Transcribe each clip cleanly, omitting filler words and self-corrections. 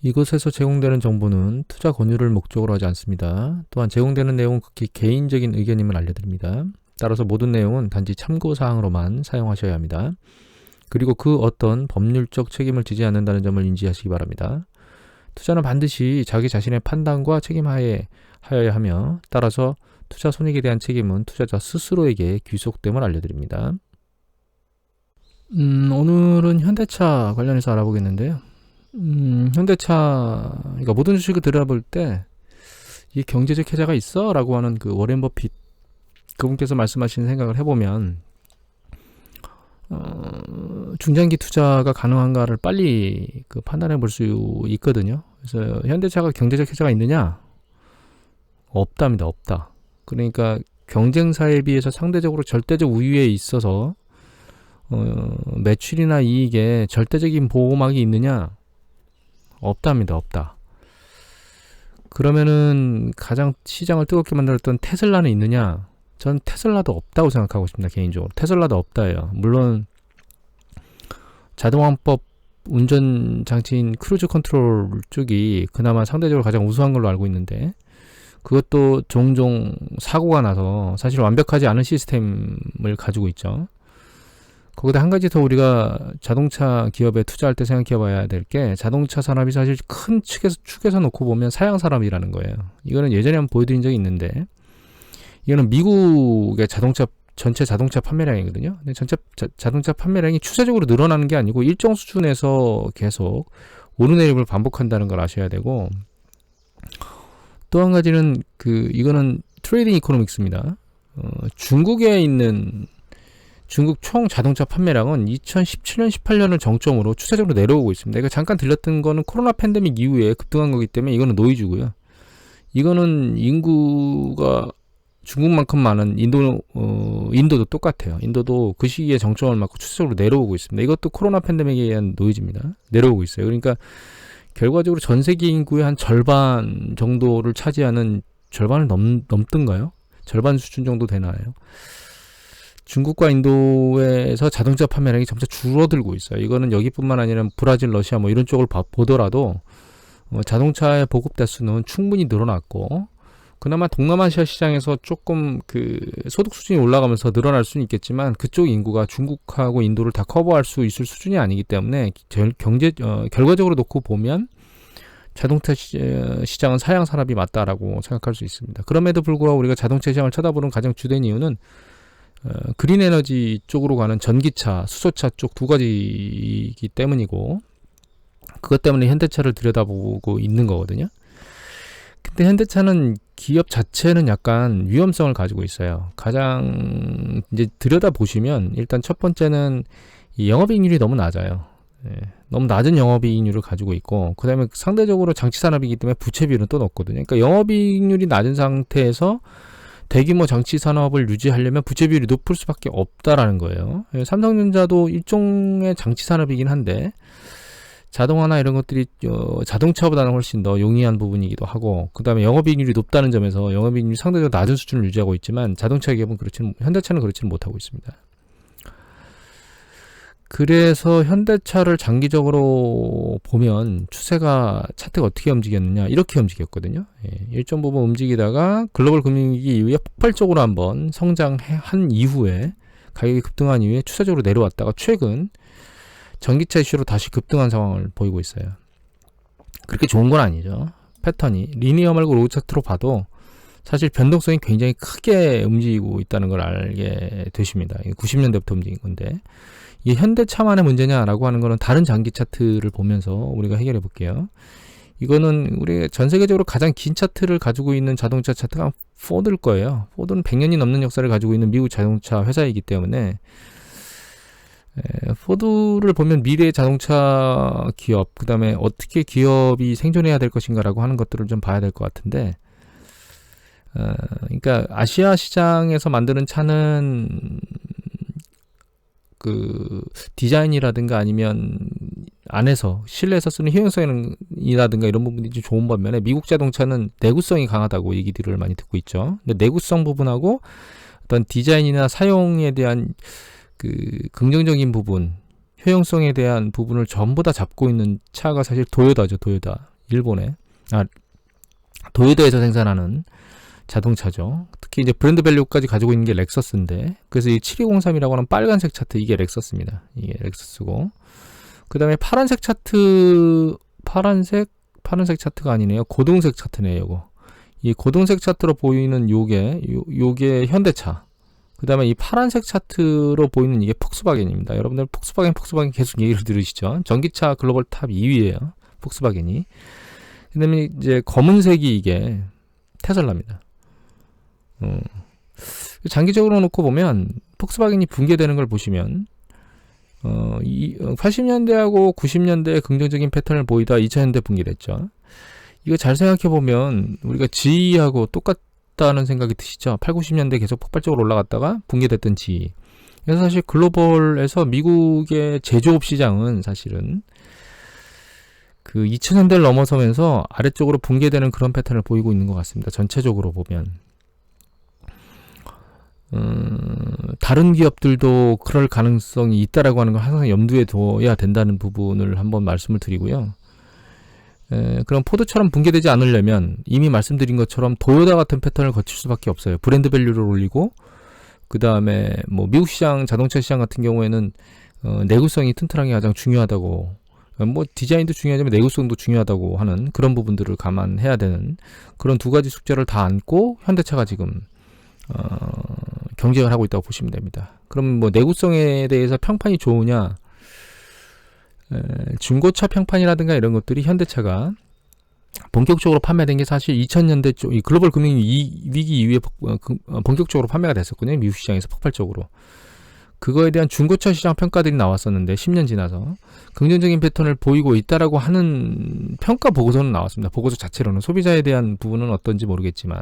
이곳에서 제공되는 정보는 투자 권유를 목적으로 하지 않습니다. 또한 제공되는 내용은 극히 개인적인 의견임을 알려드립니다. 따라서 모든 내용은 단지 참고사항으로만 사용하셔야 합니다. 그리고 그 어떤 법률적 책임을 지지 않는다는 점을 인지하시기 바랍니다. 투자는 반드시 자기 자신의 판단과 책임하에 하여야 하며, 따라서 투자 손익에 대한 책임은 투자자 스스로에게 귀속됨을 알려드립니다. 오늘은 현대차 관련해서 알아보겠는데요. 현대차, 그러니까 모든 주식을 들여다볼 때 이게 경제적 혜자가 있어? 라고 하는 그 워렌 버핏 그분께서 말씀하신 생각을 해보면 중장기 투자가 가능한가를 빨리 판단해 볼 수 있거든요. 그래서 현대차가 경제적 혜자가 있느냐? 없답니다. 없다. 그러니까 경쟁사에 비해서 상대적으로 절대적 우위에 있어서 매출이나 이익에 절대적인 보호막이 있느냐? 없답니다. 없다. 그러면은 가장 시장을 뜨겁게 만들었던 테슬라는 있느냐? 전 테슬라도 없다고 생각하고 있습니다. 개인적으로. 테슬라도 없다예요. 물론 자동화법 운전 장치인 크루즈 컨트롤 쪽이 그나마 상대적으로 가장 우수한 걸로 알고 있는데, 그것도 종종 사고가 나서 사실 완벽하지 않은 시스템을 가지고 있죠. 거기다 한 가지 더 우리가 자동차 기업에 투자할 때 생각해 봐야 될 게, 자동차 산업이 사실 큰 축에서 놓고 보면 사양 산업이라는 거예요. 이거는 예전에 한번 보여드린 적이 있는데, 이거는 미국의 전체 자동차 판매량이거든요. 근데 전체 자동차 판매량이 추세적으로 늘어나는 게 아니고 일정 수준에서 계속 오르내림을 반복한다는 걸 아셔야 되고, 또 한 가지는 이거는 트레이딩 이코노믹스입니다. 중국에 있는 중국 총 자동차 판매량은 2017년, 18년을 정점으로 추세적으로 내려오고 있습니다. 이거 잠깐 들렸던 거는 코로나 팬데믹 이후에 급등한 거기 때문에 이거는 노이즈고요. 이거는 인구가 중국만큼 많은 인도도 똑같아요. 인도도 그 시기에 정점을 맞고 추세적으로 내려오고 있습니다. 이것도 코로나 팬데믹에 의한 노이즈입니다. 내려오고 있어요. 그러니까 결과적으로 전 세계 인구의 한 절반 정도를 차지하는, 절반을 넘던가요? 절반 수준 정도 되나요? 중국과 인도에서 자동차 판매량이 점차 줄어들고 있어요. 이거는 여기뿐만 아니라 브라질, 러시아 이런 쪽을 보더라도 자동차의 보급 대수는 충분히 늘어났고, 그나마 동남아시아 시장에서 조금 소득 수준이 올라가면서 늘어날 수는 있겠지만, 그쪽 인구가 중국하고 인도를 다 커버할 수 있을 수준이 아니기 때문에 결과적으로 놓고 보면 자동차 시장은 사양 산업이 맞다라고 생각할 수 있습니다. 그럼에도 불구하고 우리가 자동차 시장을 쳐다보는 가장 주된 이유는 그린 에너지 쪽으로 가는 전기차, 수소차 쪽 두 가지이기 때문이고, 그것 때문에 현대차를 들여다보고 있는 거거든요. 근데 현대차는 기업 자체는 약간 위험성을 가지고 있어요. 가장 이제 들여다보시면 일단 첫 번째는 이 영업이익률이 너무 낮아요. 너무 낮은 영업이익률을 가지고 있고, 그 다음에 상대적으로 장치산업이기 때문에 부채 비율은 또 높거든요. 그러니까 영업이익률이 낮은 상태에서 대규모 장치 산업을 유지하려면 부채 비율이 높을 수밖에 없다라는 거예요. 삼성전자도 일종의 장치 산업이긴 한데, 자동화나 이런 것들이 자동차보다는 훨씬 더 용이한 부분이기도 하고, 그 다음에 영업이익률이 높다는 점에서 영업이익률이 상대적으로 낮은 수준을 유지하고 있지만, 자동차 기업은 현대차는 그렇지는 못하고 있습니다. 그래서 현대차를 장기적으로 보면 추세가 차트가 어떻게 움직였느냐, 이렇게 움직였거든요. 일정 부분 움직이다가 글로벌 금융위기 이후에 폭발적으로 한번 성장한 이후에, 가격이 급등한 이후에 추세적으로 내려왔다가 최근 전기차 이슈로 다시 급등한 상황을 보이고 있어요. 그렇게 좋은 건 아니죠. 패턴이 리니어 말고 로우 차트로 봐도 사실 변동성이 굉장히 크게 움직이고 있다는 걸 알게 되십니다. 90년대부터 움직인 건데, 이게 현대차만의 문제냐라고 하는 거는 다른 장기 차트를 보면서 우리가 해결해 볼게요. 이거는 우리 전 세계적으로 가장 긴 차트를 가지고 있는 자동차 차트가 포드일 거예요. 포드는 100년이 넘는 역사를 가지고 있는 미국 자동차 회사이기 때문에, 포드를 보면 미래의 자동차 기업, 그 다음에 어떻게 기업이 생존해야 될 것인가라고 하는 것들을 좀 봐야 될 것 같은데, 그러니까 아시아 시장에서 만드는 차는 디자인이라든가 아니면 안에서 실내에서 쓰는 효용성이라든가 이런 부분이 좀 좋은 반면에, 미국 자동차는 내구성이 강하다고 얘기들을 많이 듣고 있죠. 근데 내구성 부분하고 어떤 디자인이나 사용에 대한 긍정적인 부분, 효용성에 대한 부분을 전부 다 잡고 있는 차가 사실 도요타죠. 도요타. 일본의 도요타에서 생산하는 자동차죠. 특히 이제 브랜드 밸류까지 가지고 있는 게 렉서스인데, 그래서 이 7203이라고 하는 빨간색 차트, 이게 렉서스입니다. 이게 렉서스고, 그 다음에 파란색 차트, 파란색 차트가 아니네요. 고동색 차트네요. 요거. 이 고동색 차트로 보이는 요게 현대차. 그 다음에 이 파란색 차트로 보이는 이게 폭스바겐입니다. 여러분들 폭스바겐 계속 얘기를 들으시죠. 전기차 글로벌 탑 2위예요. 폭스바겐이. 그 다음에 이제 검은색이 이게 테슬라입니다. 장기적으로 놓고 보면 폭스바겐이 붕괴되는 걸 보시면 80년대하고 90년대에 긍정적인 패턴을 보이다 2000년대 붕괴됐죠. 이거 잘 생각해 보면 우리가 GE하고 똑같다는 생각이 드시죠. 8, 90년대 계속 폭발적으로 올라갔다가 붕괴됐던 GE. 그래서 사실 글로벌에서 미국의 제조업 시장은 사실은 그 2000년대를 넘어서면서 아래쪽으로 붕괴되는 그런 패턴을 보이고 있는 것 같습니다. 전체적으로 보면. 다른 기업들도 그럴 가능성이 있다라고 하는 걸 항상 염두에 둬야 된다는 부분을 한번 말씀을 드리고요. 그럼 포드처럼 붕괴되지 않으려면 이미 말씀드린 것처럼 도요타 같은 패턴을 거칠 수밖에 없어요. 브랜드 밸류를 올리고, 그 다음에 뭐 미국 시장, 자동차 시장 같은 경우에는 내구성이 튼튼하게 가장 중요하다고, 뭐 디자인도 중요하지만 내구성도 중요하다고 하는 그런 부분들을 감안해야 되는 그런 두 가지 숙제를 다 안고 현대차가 지금 경쟁을 하고 있다고 보시면 됩니다. 그럼 뭐 내구성에 대해서 평판이 좋으냐, 중고차 평판이라든가 이런 것들이 현대차가 본격적으로 판매된 게 사실 2000년대 쪽, 이 글로벌 금융 위기 이후에 본격적으로 판매가 됐었거든요. 미국 시장에서 폭발적으로. 그거에 대한 중고차 시장 평가들이 나왔었는데 10년 지나서 긍정적인 패턴을 보이고 있다라고 하는 평가 보고서는 나왔습니다. 보고서 자체로는 소비자에 대한 부분은 어떤지 모르겠지만,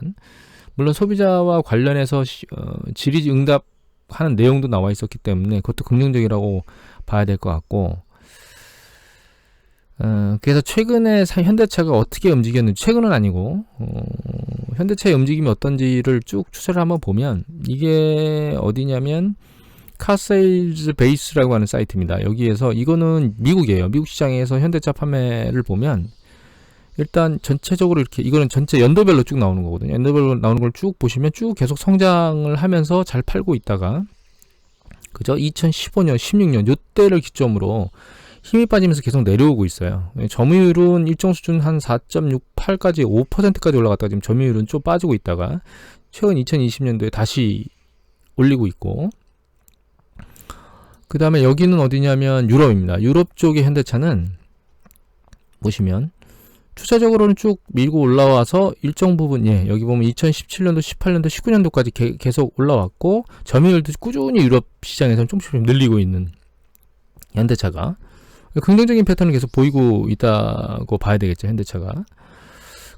물론 소비자와 관련해서 질의응답하는 내용도 나와 있었기 때문에 그것도 긍정적이라고 봐야 될 것 같고, 그래서 최근에 현대차가 어떻게 움직였는지, 최근은 아니고 현대차의 움직임이 어떤지를 쭉 추세를 한번 보면, 이게 어디냐면 카세일즈 베이스라고 하는 사이트입니다. 여기에서, 이거는 미국이에요. 미국 시장에서 현대차 판매를 보면 일단 전체적으로 이렇게, 이거는 전체 연도별로 쭉 나오는 거거든요. 연도별로 나오는 걸 쭉 보시면 쭉 계속 성장을 하면서 잘 팔고 있다가, 그죠? 2015년, 16년 요때를 기점으로 힘이 빠지면서 계속 내려오고 있어요. 점유율은 일정 수준 한 4.68까지 5%까지 올라갔다가 지금 점유율은 좀 빠지고 있다가 최근 2020년도에 다시 올리고 있고, 그 다음에 여기는 어디냐면 유럽입니다. 유럽 쪽의 현대차는 보시면 추세적으로는 쭉 밀고 올라와서 일정 부분, 여기 보면 2017년도, 18년도, 19년도까지 계속 올라왔고, 점유율도 꾸준히 유럽 시장에서는 조금씩 늘리고 있는 현대차가 긍정적인 패턴을 계속 보이고 있다고 봐야 되겠죠, 현대차가.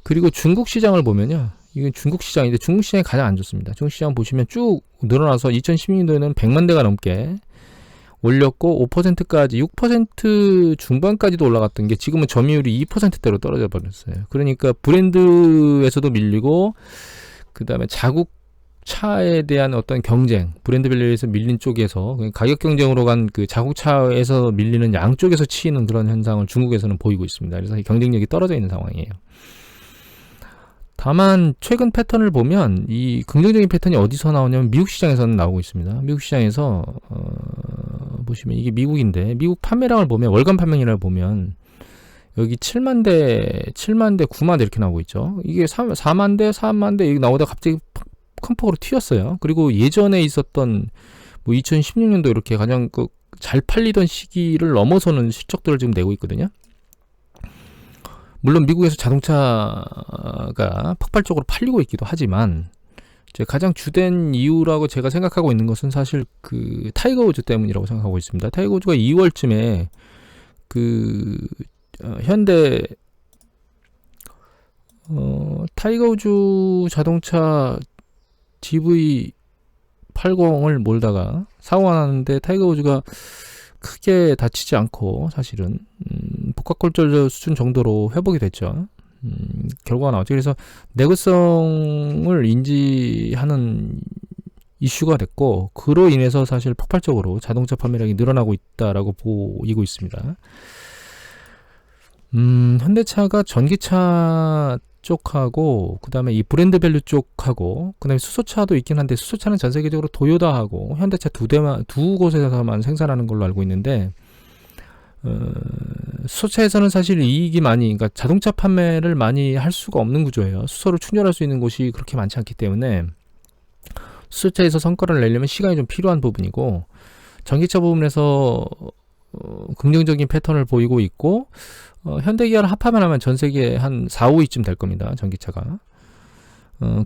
그리고 중국 시장을 보면요, 이건 중국 시장인데 중국 시장이 가장 안 좋습니다. 중국 시장 보시면 쭉 늘어나서 2016년도에는 100만 대가 넘게 올렸고 5%까지 6% 중반까지도 올라갔던 게 지금은 점유율이 2%대로 떨어져 버렸어요. 그러니까 브랜드에서도 밀리고, 그 다음에 자국차에 대한 어떤 경쟁, 브랜드 밸류에서 밀린 쪽에서 가격 경쟁으로 간 그 자국차에서 밀리는 양쪽에서 치이는 그런 현상을 중국에서는 보이고 있습니다. 그래서 경쟁력이 떨어져 있는 상황이에요. 다만 최근 패턴을 보면 이 긍정적인 패턴이 어디서 나오냐면 미국 시장에서는 나오고 있습니다. 미국 시장에서 보시면 이게 미국인데, 미국 판매량을 보면, 월간 판매량을 보면 여기 7만 대, 9만 대 이렇게 나오고 있죠. 이게 4만 대, 4만 대 이렇게 나오다가 갑자기 큰 폭으로 튀었어요. 그리고 예전에 있었던 뭐 2016년도 이렇게 가장 잘 팔리던 시기를 넘어서는 실적들을 지금 내고 있거든요. 물론 미국에서 자동차가 폭발적으로 팔리고 있기도 하지만, 가장 주된 이유라고 제가 생각하고 있는 것은 사실 그 타이거 우즈 때문이라고 생각하고 있습니다. 타이거 우즈가 2월쯤에 현대 타이거 우즈 자동차 GV80을 몰다가 사고가 났는데, 타이거 우즈가 크게 다치지 않고 사실은 복합골절 수준 정도로 회복이 됐죠. 결과가 나왔죠. 그래서 내구성을 인지하는 이슈가 됐고, 그로 인해서 사실 폭발적으로 자동차 판매량이 늘어나고 있다라고 보이고 있습니다. 현대차가 전기차 쪽하고 그다음에 이 브랜드 밸류 쪽하고 그다음에 수소차도 있긴 한데 수소차는 전 세계적으로 도요다하고 현대차 두 곳에서만 생산하는 걸로 알고 있는데 수소차에서는 사실 이익이 그러니까 자동차 판매를 많이 할 수가 없는 구조예요. 수소를 충전할 수 있는 곳이 그렇게 많지 않기 때문에 수소차에서 성과를 내려면 시간이 좀 필요한 부분이고 전기차 부분에서 긍정적인 패턴을 보이고 있고 현대기아를 합하면 하면 전 세계 한 4, 5위쯤 될 겁니다. 전기차가.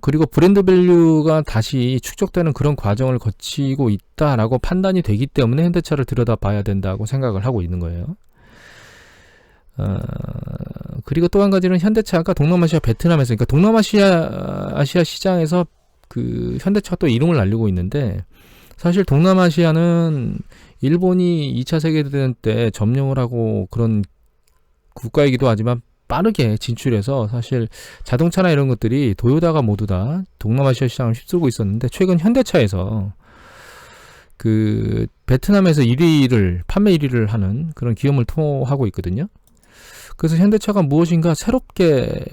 그리고 브랜드 밸류가 다시 축적되는 그런 과정을 거치고 있다라고 판단이 되기 때문에 현대차를 들여다봐야 된다고 생각을 하고 있는 거예요. 그리고 또 한 가지는 현대차가 동남아시아 베트남에서 그러니까 동남아시아 시장에서 그 현대차가 또 이름을 알리고 있는데 사실 동남아시아는 일본이 2차 세계대전 때 점령을 하고 그런 국가이기도 하지만 빠르게 진출해서 사실 자동차나 이런 것들이 도요다가 모두 다 동남아시아 시장을 휩쓸고 있었는데 최근 현대차에서 그 베트남에서 판매 1위를 하는 그런 기업을 토하고 있거든요. 그래서 현대차가 무엇인가 새롭게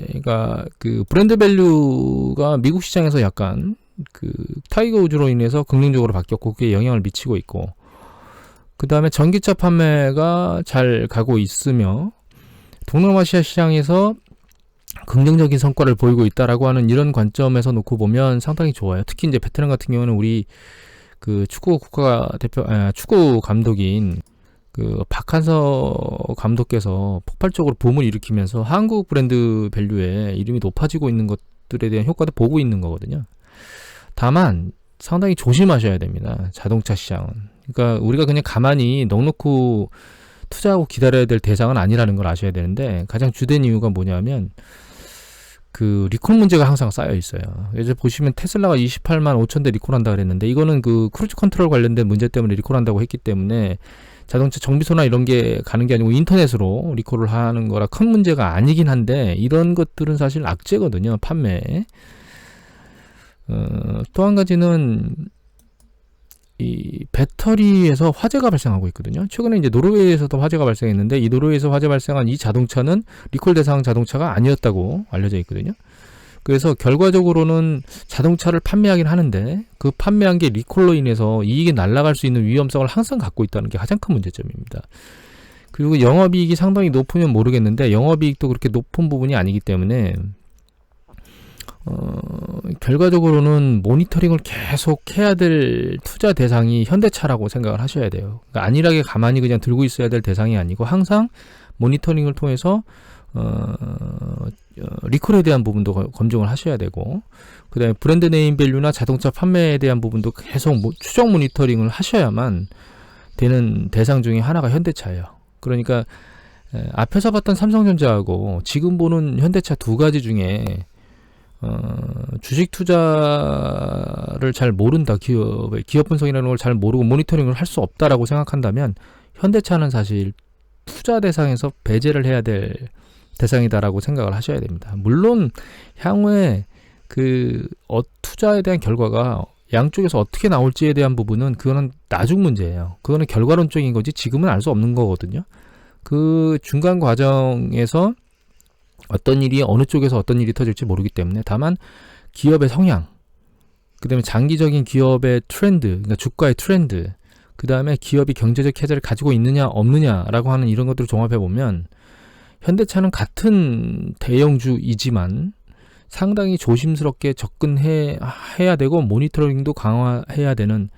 그러니까 그 브랜드 밸류가 미국 시장에서 약간 그 타이거 우즈로 인해서 긍정적으로 바뀌었고 그게 영향을 미치고 있고 그 다음에 전기차 판매가 잘 가고 있으며 동남아시아 시장에서 긍정적인 성과를 보이고 있다라고 하는 이런 관점에서 놓고 보면 상당히 좋아요. 특히 이제 베트남 같은 경우는 우리 그 축구 감독인 그 박한서 감독께서 폭발적으로 붐을 일으키면서 한국 브랜드 밸류의 이름이 높아지고 있는 것들에 대한 효과도 보고 있는 거거든요. 다만 상당히 조심하셔야 됩니다. 자동차 시장은. 그러니까 우리가 그냥 가만히 넉넉히 투자하고 기다려야 될 대상은 아니라는 걸 아셔야 되는데 가장 주된 이유가 뭐냐면 그 리콜 문제가 항상 쌓여 있어요. 예전에 보시면 테슬라가 28만 5천 대 리콜한다 그랬는데 이거는 그 크루즈 컨트롤 관련된 문제 때문에 리콜한다고 했기 때문에 자동차 정비소나 이런 게 가는 게 아니고 인터넷으로 리콜을 하는 거라 큰 문제가 아니긴 한데 이런 것들은 사실 악재거든요. 판매에. 또 한 가지는 이 배터리에서 화재가 발생하고 있거든요. 최근에 이제 노르웨이에서도 화재가 발생했는데 이 노르웨이에서 화재 발생한 이 자동차는 리콜 대상 자동차가 아니었다고 알려져 있거든요. 그래서 결과적으로는 자동차를 판매하긴 하는데 그 판매한 게 리콜로 인해서 이익이 날아갈 수 있는 위험성을 항상 갖고 있다는 게 가장 큰 문제점입니다. 그리고 영업이익이 상당히 높으면 모르겠는데 영업이익도 그렇게 높은 부분이 아니기 때문에 결과적으로는 모니터링을 계속 해야 될 투자 대상이 현대차라고 생각을 하셔야 돼요. 그러니까 안일하게 가만히 그냥 들고 있어야 될 대상이 아니고 항상 모니터링을 통해서 리콜에 대한 부분도 검증을 하셔야 되고 그 다음에 브랜드 네임 밸류나 자동차 판매에 대한 부분도 계속 추적 모니터링을 하셔야만 되는 대상 중에 하나가 현대차예요. 그러니까 앞에서 봤던 삼성전자하고 지금 보는 현대차 두 가지 중에 주식 투자를 잘 모른다, 기업 분석이라는 걸 잘 모르고 모니터링을 할 수 없다라고 생각한다면 현대차는 사실 투자 대상에서 배제를 해야 될 대상이다라고 생각을 하셔야 됩니다. 물론 향후에 그 투자에 대한 결과가 양쪽에서 어떻게 나올지에 대한 부분은 그거는 나중 문제예요. 그거는 결과론적인 거지 지금은 알 수 없는 거거든요. 그 중간 과정에서 어떤 일이 어느 쪽에서 어떤 일이 터질지 모르기 때문에 다만 기업의 성향, 그 다음에 장기적인 기업의 트렌드, 그러니까 주가의 트렌드, 그 다음에 기업이 경제적 해자를 가지고 있느냐 없느냐라고 하는 이런 것들을 종합해보면 현대차는 같은 대형주이지만 상당히 조심스럽게 접근해야 되고 모니터링도 강화해야 되는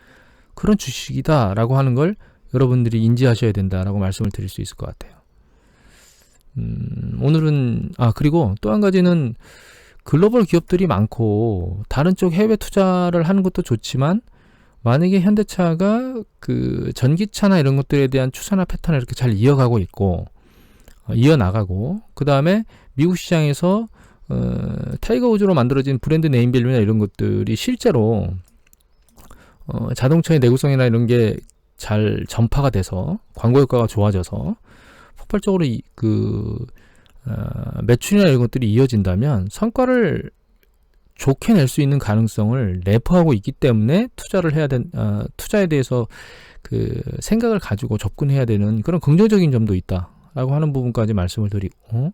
그런 주식이다라고 하는 걸 여러분들이 인지하셔야 된다라고 말씀을 드릴 수 있을 것 같아요. 오늘은 그리고 또 한 가지는 글로벌 기업들이 많고 다른 쪽 해외 투자를 하는 것도 좋지만 만약에 현대차가 그 전기차나 이런 것들에 대한 추세나 패턴을 이렇게 잘 이어가고 있고 이어나가고 그 다음에 미국 시장에서 타이거 우즈로 만들어진 브랜드 네임밸류나 이런 것들이 실제로 자동차의 내구성이나 이런 게 잘 전파가 돼서 광고 효과가 좋아져서 폭발적으로 매출이나 이런 것들이 이어진다면 성과를 좋게 낼 수 있는 가능성을 내포하고 있기 때문에 투자에 대해서 그 생각을 가지고 접근해야 되는 그런 긍정적인 점도 있다. 라고 하는 부분까지 말씀을 드리고,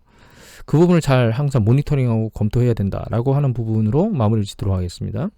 그 부분을 잘 항상 모니터링하고 검토해야 된다라고 하는 부분으로 마무리를 짓도록 하겠습니다.